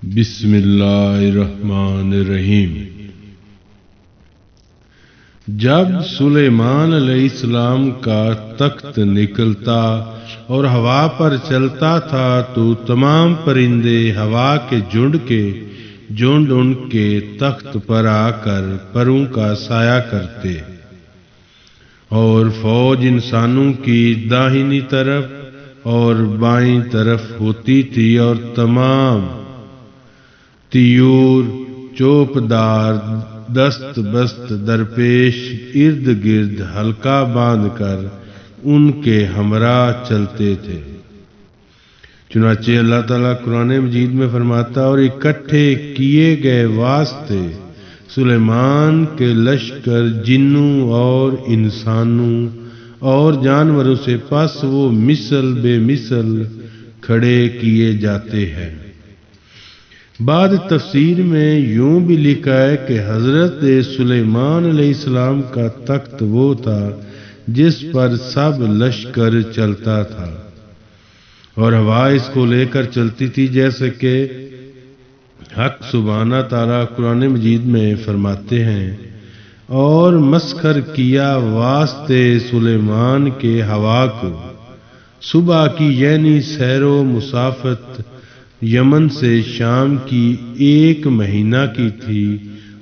بسم اللہ الرحمن الرحیم۔ جب سلیمان علیہ السلام کا تخت نکلتا اور ہوا پر چلتا تھا تو تمام پرندے ہوا کے جھنڈ ان کے تخت پر آ کر پروں کا سایہ کرتے، اور فوج انسانوں کی داہنی طرف اور بائیں طرف ہوتی تھی، اور تمام طیور چوپدار دست بست درپیش ارد گرد حلقہ باندھ کر ان کے ہمراہ چلتے تھے۔ چنانچہ اللہ تعالیٰ قرآن مجید میں فرماتا، اور اکٹھے کیے گئے واسطے سلیمان کے لشکر جنوں اور انسانوں اور جانوروں سے، پس وہ مثل بے مثل کھڑے کیے جاتے ہیں۔ بعد تفسیر میں یوں بھی لکھا ہے کہ حضرت سلیمان علیہ السلام کا تخت وہ تھا جس پر سب لشکر چلتا تھا، اور ہوا اس کو لے کر چلتی تھی، جیسے کہ حق سبحانہ تعالیٰ قرآن مجید میں فرماتے ہیں، اور مسخر کیا واسطے سلیمان کے ہوا کو صبح کی یعنی سیر و مسافت یمن سے شام کی 1 مہینہ کی تھی،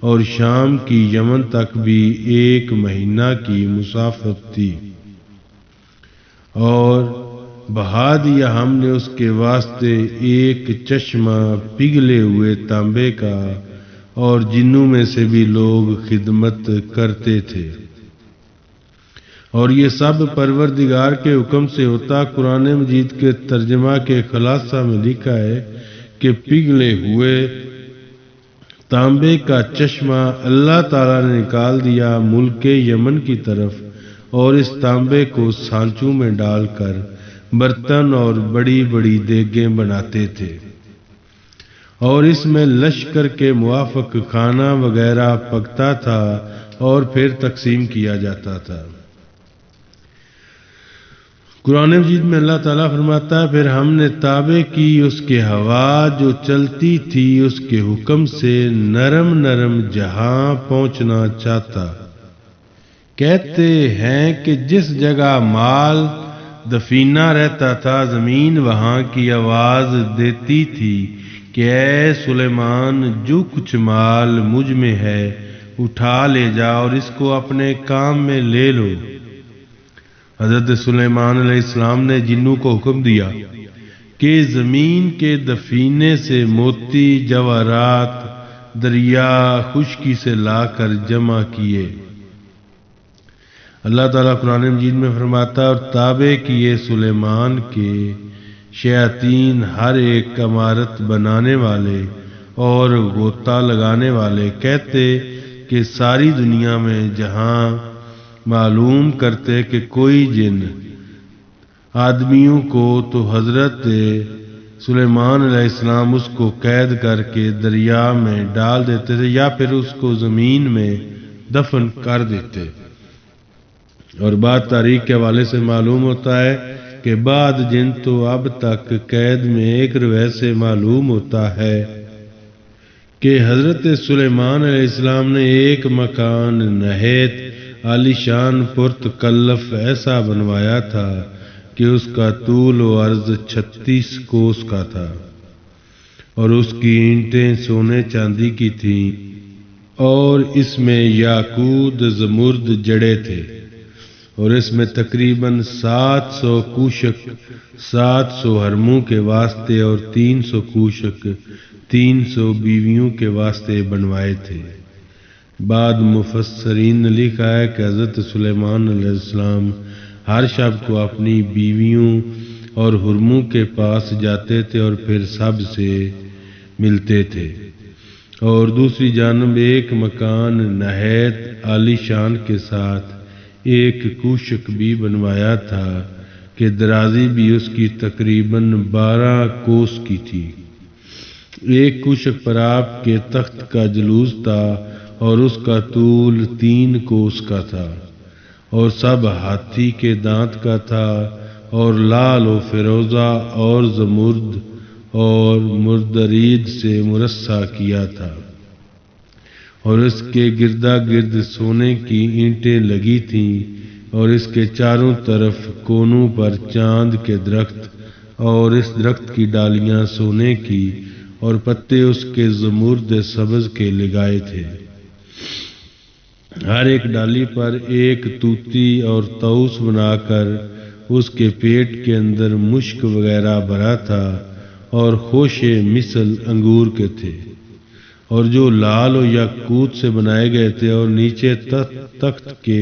اور شام کی یمن تک بھی 1 مہینہ کی مسافت تھی، اور بہا دیا ہم نے اس کے واسطے ایک چشمہ پگھلے ہوئے تانبے کا، اور جنوں میں سے بھی لوگ خدمت کرتے تھے، اور یہ سب پروردگار کے حکم سے ہوتا۔ قرآن مجید کے ترجمہ کے خلاصہ میں لکھا ہے کہ پگھلے ہوئے تانبے کا چشمہ اللہ تعالیٰ نے نکال دیا ملک یمن کی طرف، اور اس تانبے کو سانچوں میں ڈال کر برتن اور بڑی بڑی دیگیں بناتے تھے، اور اس میں لشکر کے موافق کھانا وغیرہ پکتا تھا اور پھر تقسیم کیا جاتا تھا۔ قرآن مجید میں اللہ تعالیٰ فرماتا ہے، پھر ہم نے تابع کی اس کے ہوا جو چلتی تھی اس کے حکم سے، نرم نرم جہاں پہنچنا چاہتا۔ کہتے ہیں کہ جس جگہ مال دفینہ رہتا تھا، زمین وہاں کی آواز دیتی تھی کہ اے سلیمان، جو کچھ مال مجھ میں ہے اٹھا لے جا اور اس کو اپنے کام میں لے لو۔ حضرت سلیمان علیہ السلام نے جنوں کو حکم دیا کہ زمین کے دفینے سے موتی جواہرات دریا خشکی سے لا کر جمع کیے۔ اللہ تعالیٰ قرآن مجید میں فرماتا، اور تابع کیے سلیمان کے شیاطین ہر ایک عمارت بنانے والے اور غوطہ لگانے والے، کہتے کہ ساری دنیا میں جہاں معلوم کرتے کہ کوئی جن آدمیوں کو، تو حضرت سلیمان علیہ السلام اس کو قید کر کے دریا میں ڈال دیتے تھے، یا پھر اس کو زمین میں دفن کر دیتے۔ اور بعد تاریخ کے حوالے سے معلوم ہوتا ہے کہ بعد جن تو اب تک قید میں ایک روایت سے معلوم ہوتا ہے کہ حضرت سلیمان علیہ السلام نے ایک مکان نہایت عالی شان پرتکلف ایسا بنوایا تھا کہ اس کا طول و عرض 36 کوس کا تھا، اور اس کی اینٹیں سونے چاندی کی تھیں، اور اس میں یاقوت زمرد جڑے تھے، اور اس میں تقریباً 700 کوشک 700 حرموں کے واسطے اور 300 کوشک 300 بیویوں کے واسطے بنوائے تھے۔ بعد مفسرین نے لکھا ہے کہ حضرت سلیمان علیہ السلام ہر شب کو اپنی بیویوں اور حرموں کے پاس جاتے تھے اور پھر سب سے ملتے تھے، اور دوسری جانب ایک مکان نہایت عالی شان کے ساتھ ایک کوشک بھی بنوایا تھا کہ درازی بھی اس کی تقریباً 12 کوس کی تھی۔ ایک کوشک پر آپ کے تخت کا جلوس تھا، اور اس کا طول 3 کوس کا تھا، اور سب ہاتھی کے دانت کا تھا، اور لال و فیروزہ اور زمرد اور مردرید سے مرصع کیا تھا، اور اس کے گردا گرد سونے کی اینٹیں لگی تھیں، اور اس کے چاروں طرف کونوں پر چاند کے درخت، اور اس درخت کی ڈالیاں سونے کی اور پتے اس کے زمرد سبز کے لگائے تھے۔ ہر ایک ڈالی پر ایک طوطی اور طاؤس بنا کر اس کے پیٹ کے اندر مشک وغیرہ بھرا تھا، اور خوشے مثل انگور کے تھے، اور جو لال و یاقوت سے بنائے گئے تھے، اور نیچے تخت کے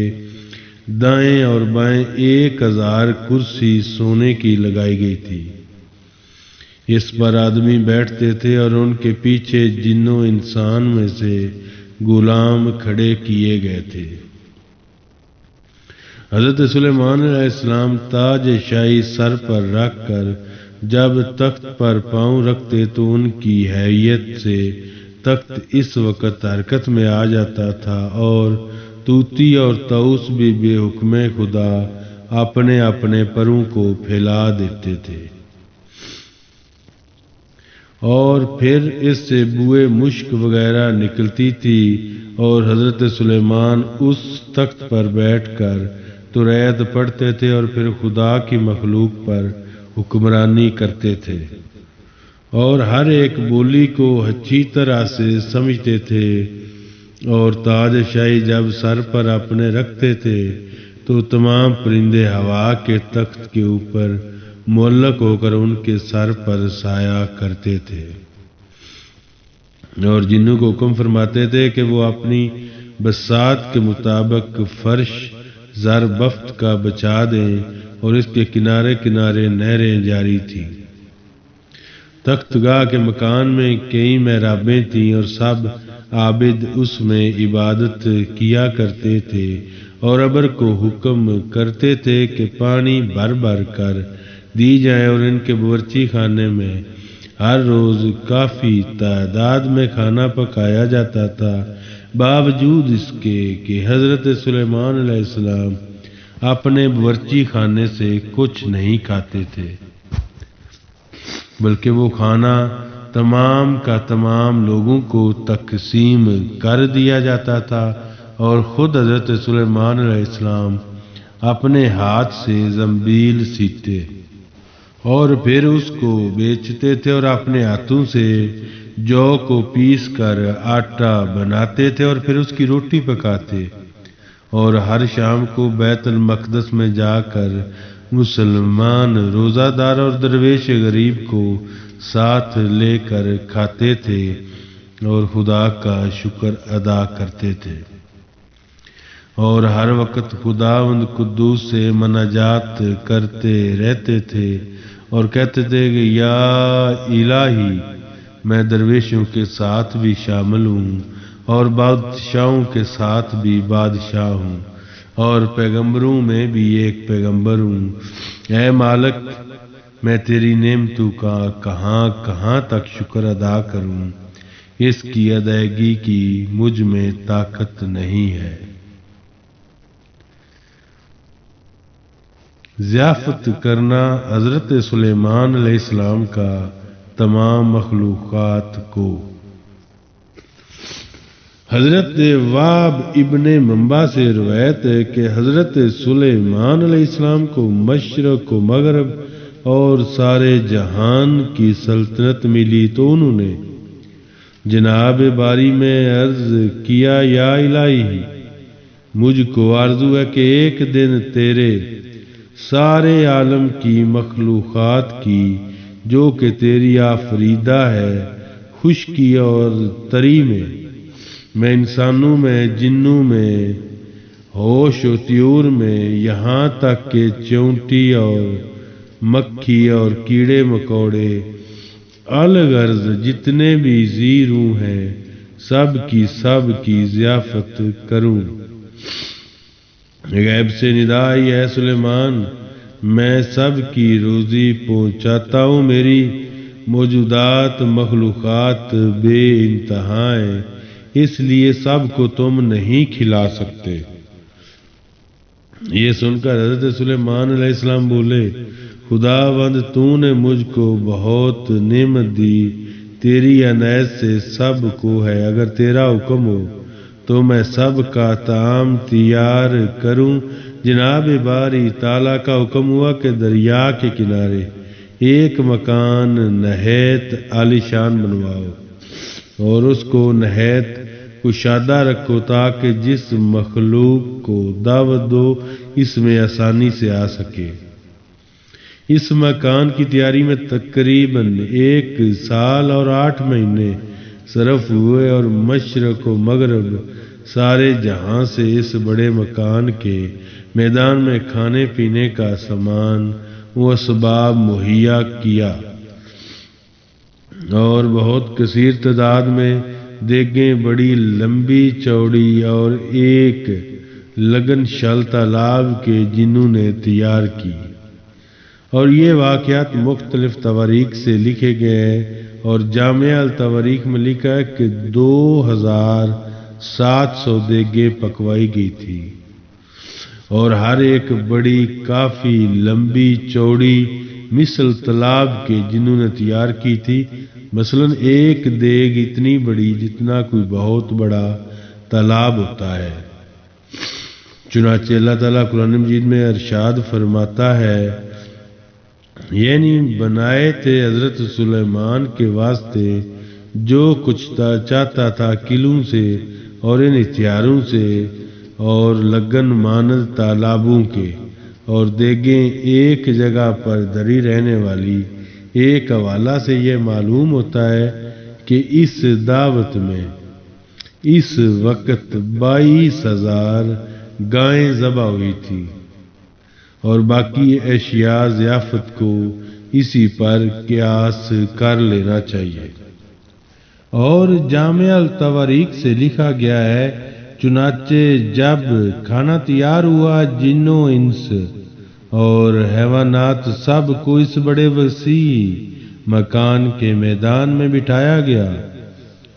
دائیں اور بائیں 1000 کرسی سونے کی لگائی گئی تھی۔ اس پر آدمی بیٹھتے تھے، اور ان کے پیچھے جن و انسان میں سے غلام کھڑے کیے گئے تھے۔ حضرت سلیمان علیہ السلام تاج شاہی سر پر رکھ کر جب تخت پر پاؤں رکھتے تو ان کی حیثیت سے تخت اس وقت حرکت میں آ جاتا تھا، اور طوطی اور طاؤس بھی بے حکم خدا اپنے اپنے پروں کو پھیلا دیتے تھے، اور پھر اس سے بوئے مشک وغیرہ نکلتی تھی، اور حضرت سلیمان اس تخت پر بیٹھ کر تورات پڑھتے تھے، اور پھر خدا کی مخلوق پر حکمرانی کرتے تھے، اور ہر ایک بولی کو اچھی طرح سے سمجھتے تھے، اور تاج شاہی جب سر پر اپنے رکھتے تھے تو تمام پرندے ہوا کے تخت کے اوپر معلق ہو کر ان کے سر پر سایہ کرتے تھے، اور جنوں کو حکم فرماتے تھے کہ وہ اپنی بساط کے مطابق فرش زر بفت کا بچا دیں، اور اس کے کنارے کنارے نہریں جاری تھیں۔ تخت گاہ کے مکان میں کئی محرابیں تھیں، اور سب عابد اس میں عبادت کیا کرتے تھے، اور ابر کو حکم کرتے تھے کہ پانی بھر بھر کر دی جائے، اور ان کے باورچی خانے میں ہر روز کافی تعداد میں کھانا پکایا جاتا تھا، باوجود اس کے کہ حضرت سلیمان علیہ السلام اپنے باورچی خانے سے کچھ نہیں کھاتے تھے، بلکہ وہ کھانا تمام کا تمام لوگوں کو تقسیم کر دیا جاتا تھا، اور خود حضرت سلیمان علیہ السلام اپنے ہاتھ سے زنبیل سیتے اور پھر اس کو بیچتے تھے، اور اپنے ہاتھوں سے جو کو پیس کر آٹا بناتے تھے، اور پھر اس کی روٹی پکاتے، اور ہر شام کو بیت المقدس میں جا کر مسلمان روزہ دار اور درویش غریب کو ساتھ لے کر کھاتے تھے اور خدا کا شکر ادا کرتے تھے، اور ہر وقت خداوند قدوس سے مناجات کرتے رہتے تھے، اور کہتے تھے کہ یا الہی میں درویشوں کے ساتھ بھی شامل ہوں، اور بادشاہوں کے ساتھ بھی بادشاہ ہوں، اور پیغمبروں میں بھی ایک پیغمبر ہوں۔ اے مالک، میں تیری نعمتوں کا کہاں کہاں تک شکر ادا کروں، اس کی ادائیگی کی مجھ میں طاقت نہیں ہے۔ ضیافت کرنا حضرت سلیمان علیہ السلام کا تمام مخلوقات کو۔ حضرت واب ابن منبع سے روایت ہے کہ حضرت سلیمان علیہ السلام کو مشرق و مغرب اور سارے جہان کی سلطنت ملی، تو انہوں نے جناب باری میں عرض کیا یا الہی، مجھ کو آرزو ہے کہ ایک دن تیرے سارے عالم کی مخلوقات کی جو کہ تیری آفریدہ ہے، خشکی اور تری میں انسانوں میں، جنوں میں، ہوش و طیور میں، یہاں تک کہ چونٹی اور مکھی اور کیڑے مکوڑے الغرض جتنے بھی ذی روح ہیں سب کی ضیافت کروں۔ غیب سے ندا آئی، اے سلیمان، میں سب کی روزی پہنچاتا ہوں، میری موجودات مخلوقات بے انتہا ہیں، اس لیے سب کو تم نہیں کھلا سکتے۔ یہ سن کر حضرت سلیمان علیہ السلام بولے، خداوند تو نے مجھ کو بہت نعمت دی، تیری عنایت سے سب کو ہے، اگر تیرا حکم ہو تو میں سب کا طعام تیار کروں۔ جناب باری تعالیٰ کا حکم ہوا کہ دریا کے کنارے ایک مکان نہایت عالیشان بنواؤ اور اس کو نہایت کشادہ رکھو تاکہ جس مخلوق کو دعوت دو اس میں آسانی سے آ سکے۔ اس مکان کی تیاری میں تقریباً 1 سال اور 8 مہینے صرف ہوئے اور مشرق و مغرب سارے جہاں سے اس بڑے مکان کے میدان میں کھانے پینے کا سامان و اسباب مہیا کیا اور بہت کثیر تعداد میں دیگیں بڑی لمبی چوڑی اور ایک لگن شل تالاب کے جنہوں نے تیار کی۔ اور یہ واقعات مختلف تواریخ سے لکھے گئے ہیں اور جامع التواریخ میں لکھا ہے کہ 2700 دیگیں پکوائی گئی تھی اور ہر ایک بڑی کافی لمبی چوڑی مثل تالاب کے جنہوں نے تیار کی تھی۔ مثلا ایک دیگ اتنی بڑی جتنا کوئی بہت بڑا تالاب ہوتا ہے۔ چنانچہ اللہ تعالیٰ قرآن مجید میں ارشاد فرماتا ہے، یعنی بنائے تھے حضرت سلیمان کے واسطے جو کچھ چاہتا تھا قلعوں سے اور ان ہتھیاروں سے اور لگن مانند تالابوں کے، اور دیگیں ایک جگہ پر دھری رہنے والی۔ ایک حوالہ سے یہ معلوم ہوتا ہے کہ اس دعوت میں اس وقت 22,000 گائیں ذبح ہوئی تھی اور باقی اشیاء ضیافت کو اسی پر قیاس کر لینا چاہیے۔ اور جامع التواریخ سے لکھا گیا ہے، چنانچہ جب کھانا تیار ہوا جن و انس اور حیوانات سب کو اس بڑے وسیع مکان کے میدان میں بٹھایا گیا،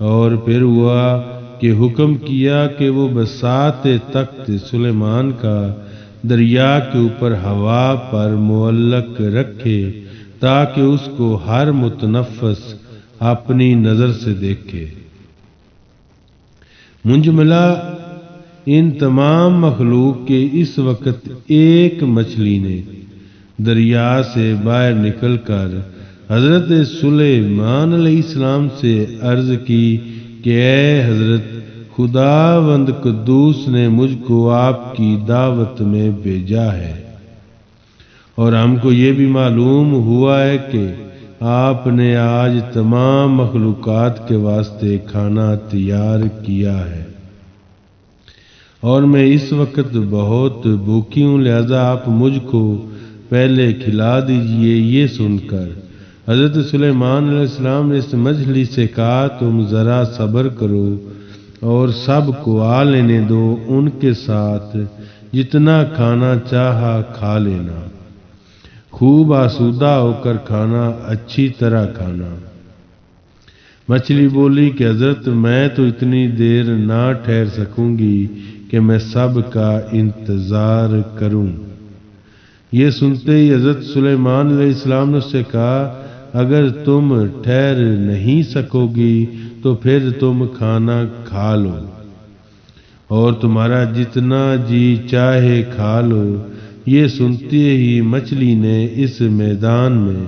اور پھر ہوا کہ حکم کیا کہ وہ بساط تخت سلیمان کا دریا کے اوپر ہوا پر معلق رکھے تاکہ اس کو ہر متنفس اپنی نظر سے دیکھے۔ منجملہ ان تمام مخلوق کے اس وقت ایک مچھلی نے دریا سے باہر نکل کر حضرت سلیمان علیہ السلام سے عرض کی کہ اے حضرت، خداوند قدوس نے مجھ کو آپ کی دعوت میں بھیجا ہے، اور ہم کو یہ بھی معلوم ہوا ہے کہ آپ نے آج تمام مخلوقات کے واسطے کھانا تیار کیا ہے، اور میں اس وقت بہت بھوکی ہوں، لہذا آپ مجھ کو پہلے کھلا دیجئے۔ یہ سن کر حضرت سلیمان علیہ السلام نے اس مچھلی سے کہا، تم ذرا صبر کرو اور سب کو آ لینے دو، ان کے ساتھ جتنا کھانا چاہا کھا لینا، خوب آسودہ ہو کر کھانا، اچھی طرح کھانا۔ مچھلی بولی کہ حضرت میں تو اتنی دیر نہ ٹھہر سکوں گی کہ میں سب کا انتظار کروں۔ یہ سنتے ہی حضرت سلیمان علیہ السلام نے اس سے کہا، اگر تم ٹھہر نہیں سکو گی تو پھر تم کھانا کھا لو اور تمہارا جتنا جی چاہے کھا لو۔ یہ سنتے ہی مچھلی نے اس میدان میں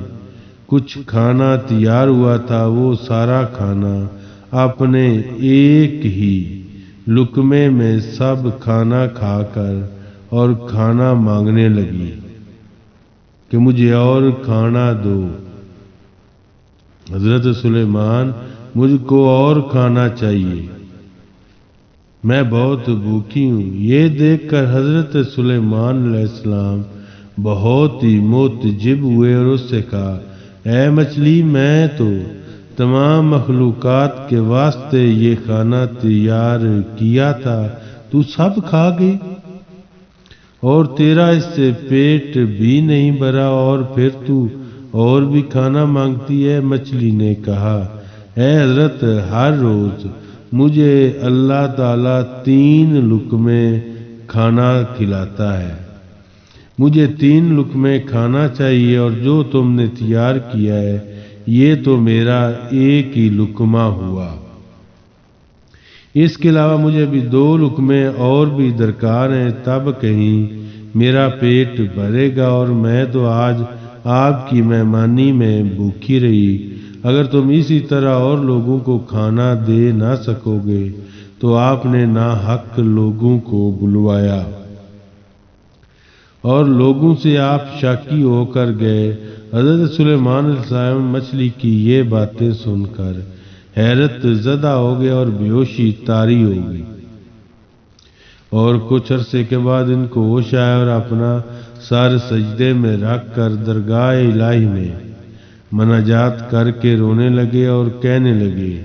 کچھ کھانا تیار ہوا تھا، وہ سارا کھانا اپنے ایک ہی لقمے میں سب کھانا کھا کر اور کھانا مانگنے لگی کہ مجھے اور کھانا دو۔ حضرت سلیمان، مجھ کو اور کھانا چاہیے، میں بہت بھوکی ہوں۔ یہ دیکھ کر حضرت سلیمان علیہ السلام بہت ہی متعجب ہوئے اور اس سے کہا، اے مچھلی، میں تو تمام مخلوقات کے واسطے یہ کھانا تیار کیا تھا، تو سب کھا گئی اور تیرا اس سے پیٹ بھی نہیں بھرا اور پھر تو اور بھی کھانا مانگتی ہے۔ مچھلی نے کہا، اے حضرت، ہر روز مجھے اللہ تعالیٰ 3 لقمے کھانا کھلاتا ہے، مجھے 3 لقمے کھانا چاہیے اور جو تم نے تیار کیا ہے یہ تو میرا ایک ہی لقمہ ہوا۔ اس کے علاوہ مجھے بھی 2 لقمے اور بھی درکار ہیں، تب کہیں میرا پیٹ بھرے گا، اور میں تو آج آپ کی مہمانی میں بھوکی رہی۔ اگر تم اسی طرح اور لوگوں کو کھانا دے نہ سکو گے تو آپ نے ناحق لوگوں کو بلوایا اور لوگوں سے آپ شاکی ہو کر گئے۔ حضرت سلیمان علیہ السلام مچھلی کی یہ باتیں سن کر حیرت زدہ ہو گئے اور بیہوشی طاری ہو گئی، اور کچھ عرصے کے بعد ان کو ہوش آیا اور اپنا سر سجدے میں رکھ کر درگاہ الہی میں مناجات کر کے رونے لگے اور کہنے لگے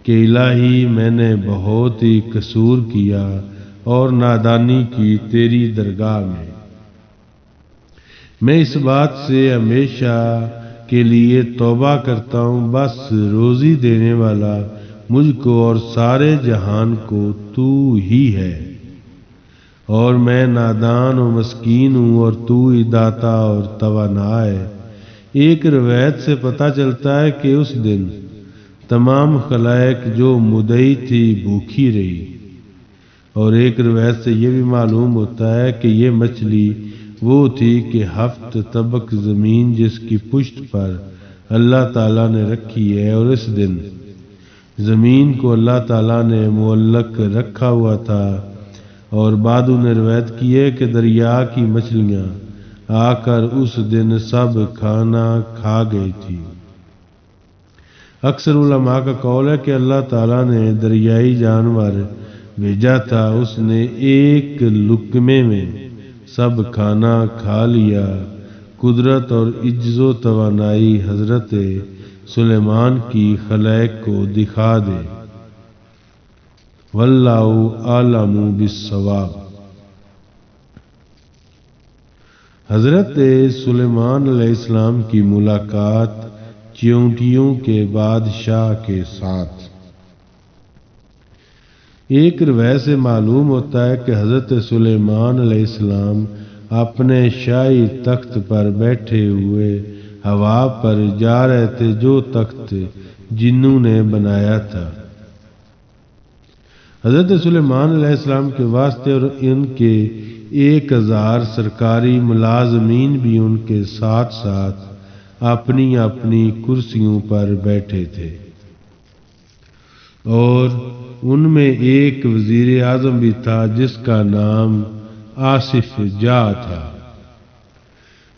کہ الہی میں نے بہت ہی قصور کیا اور نادانی کی تیری درگاہ میں اس بات سے ہمیشہ کے لیے توبہ کرتا ہوں، بس روزی دینے والا مجھ کو اور سارے جہان کو تو ہی ہے، اور میں نادان و مسکین ہوں اور تو ہی داتا اور توانا ہے۔ ایک روایت سے پتہ چلتا ہے کہ اس دن تمام خلائق جو مدعی تھی بھوکی رہی، اور ایک روایت سے یہ بھی معلوم ہوتا ہے کہ یہ مچھلی وہ تھی کہ 7 طبق زمین جس کی پشت پر اللہ تعالیٰ نے رکھی ہے، اور اس دن زمین کو اللہ تعالیٰ نے معلق رکھا ہوا تھا، اور بعضوں نے روایت کی ہے کہ دریا کی مچھلیاں آ کر اس دن سب کھانا کھا گئی تھی۔ اکثر علماء کا قول ہے کہ اللہ تعالیٰ نے دریائی جانور بھیجا تھا، اس نے ایک لقمے میں سب کھانا کھا لیا۔ قدرت اور عجز و توانائی حضرت سلیمان کی خلائق کو دکھا دے۔ واللہ اعلم بالصواب۔ حضرت سلیمان علیہ السلام کی ملاقات چیونٹیوں کے بادشاہ کے ساتھ۔ ایک روایت سے معلوم ہوتا ہے کہ حضرت سلیمان علیہ السلام اپنے شاہی تخت پر بیٹھے ہوئے ہوا پر جا رہے تھے، جو تخت جنوں نے بنایا تھا۔ حضرت سلیمان علیہ السلام کے واسطے اور ان کے 1000 سرکاری ملازمین بھی ان کے ساتھ ساتھ اپنی اپنی کرسیوں پر بیٹھے تھے، اور ان میں ایک وزیر اعظم بھی تھا جس کا نام آصف جاہ تھا۔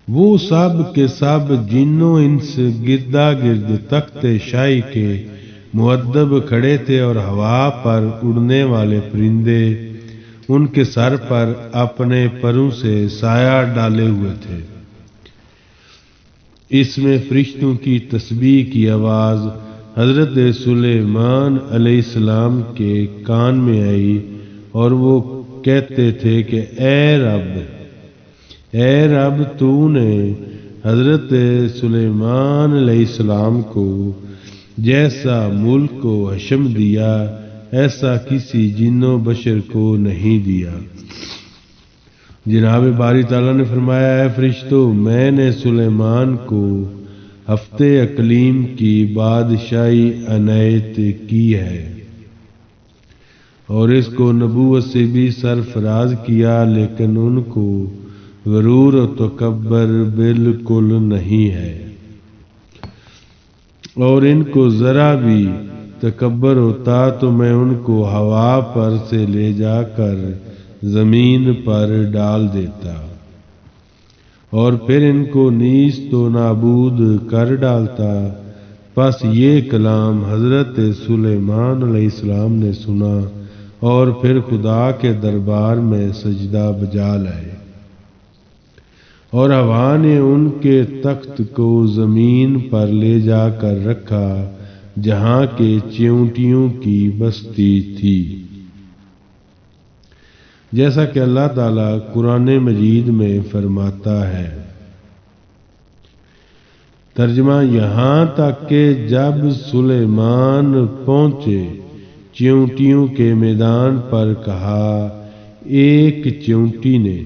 وہ سب کے سب جنوں انس گردا گرد تخت شاہی کے مؤدب کھڑے تھے، اور ہوا پر اڑنے والے پرندے ان کے سر پر اپنے پروں سے سایہ ڈالے ہوئے تھے۔ اس میں فرشتوں کی تسبیح کی آواز حضرت سلیمان علیہ السلام کے کان میں آئی، اور وہ کہتے تھے کہ اے رب تو نے حضرت سلیمان علیہ السلام کو جیسا ملک و حشم دیا ایسا کسی جن و بشر کو نہیں دیا۔ جناب باری تعالیٰ نے فرمایا، اے فرشتوں، میں نے سلیمان کو ہفتے اقلیم کی بادشاہی عنایت کی ہے، اور اس کو نبوت سے بھی سرفراز کیا، لیکن ان کو غرور و تکبر بالکل نہیں ہے، اور ان کو ذرا بھی تکبر ہوتا تو میں ان کو ہوا پر سے لے جا کر زمین پر ڈال دیتا، اور پھر ان کو نیست و نابود کر ڈالتا۔ پس یہ کلام حضرت سلیمان علیہ السلام نے سنا اور پھر خدا کے دربار میں سجدہ بجا لائے، اور ہوا نے ان کے تخت کو زمین پر لے جا کر رکھا جہاں کے چیونٹیوں کی بستی تھی، جیسا کہ اللہ تعالیٰ قرآن مجید میں فرماتا ہے۔ ترجمہ، یہاں تک کہ جب سلیمان پہنچے چیونٹیوں کے میدان پر کہا، ایک چیونٹی نے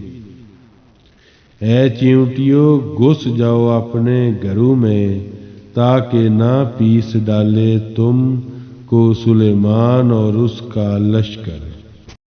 اے چیونٹیوں گھس جاؤ اپنے گھروں میں تاکہ نہ پیس ڈالے تم کو سلیمان اور اس کا لشکر۔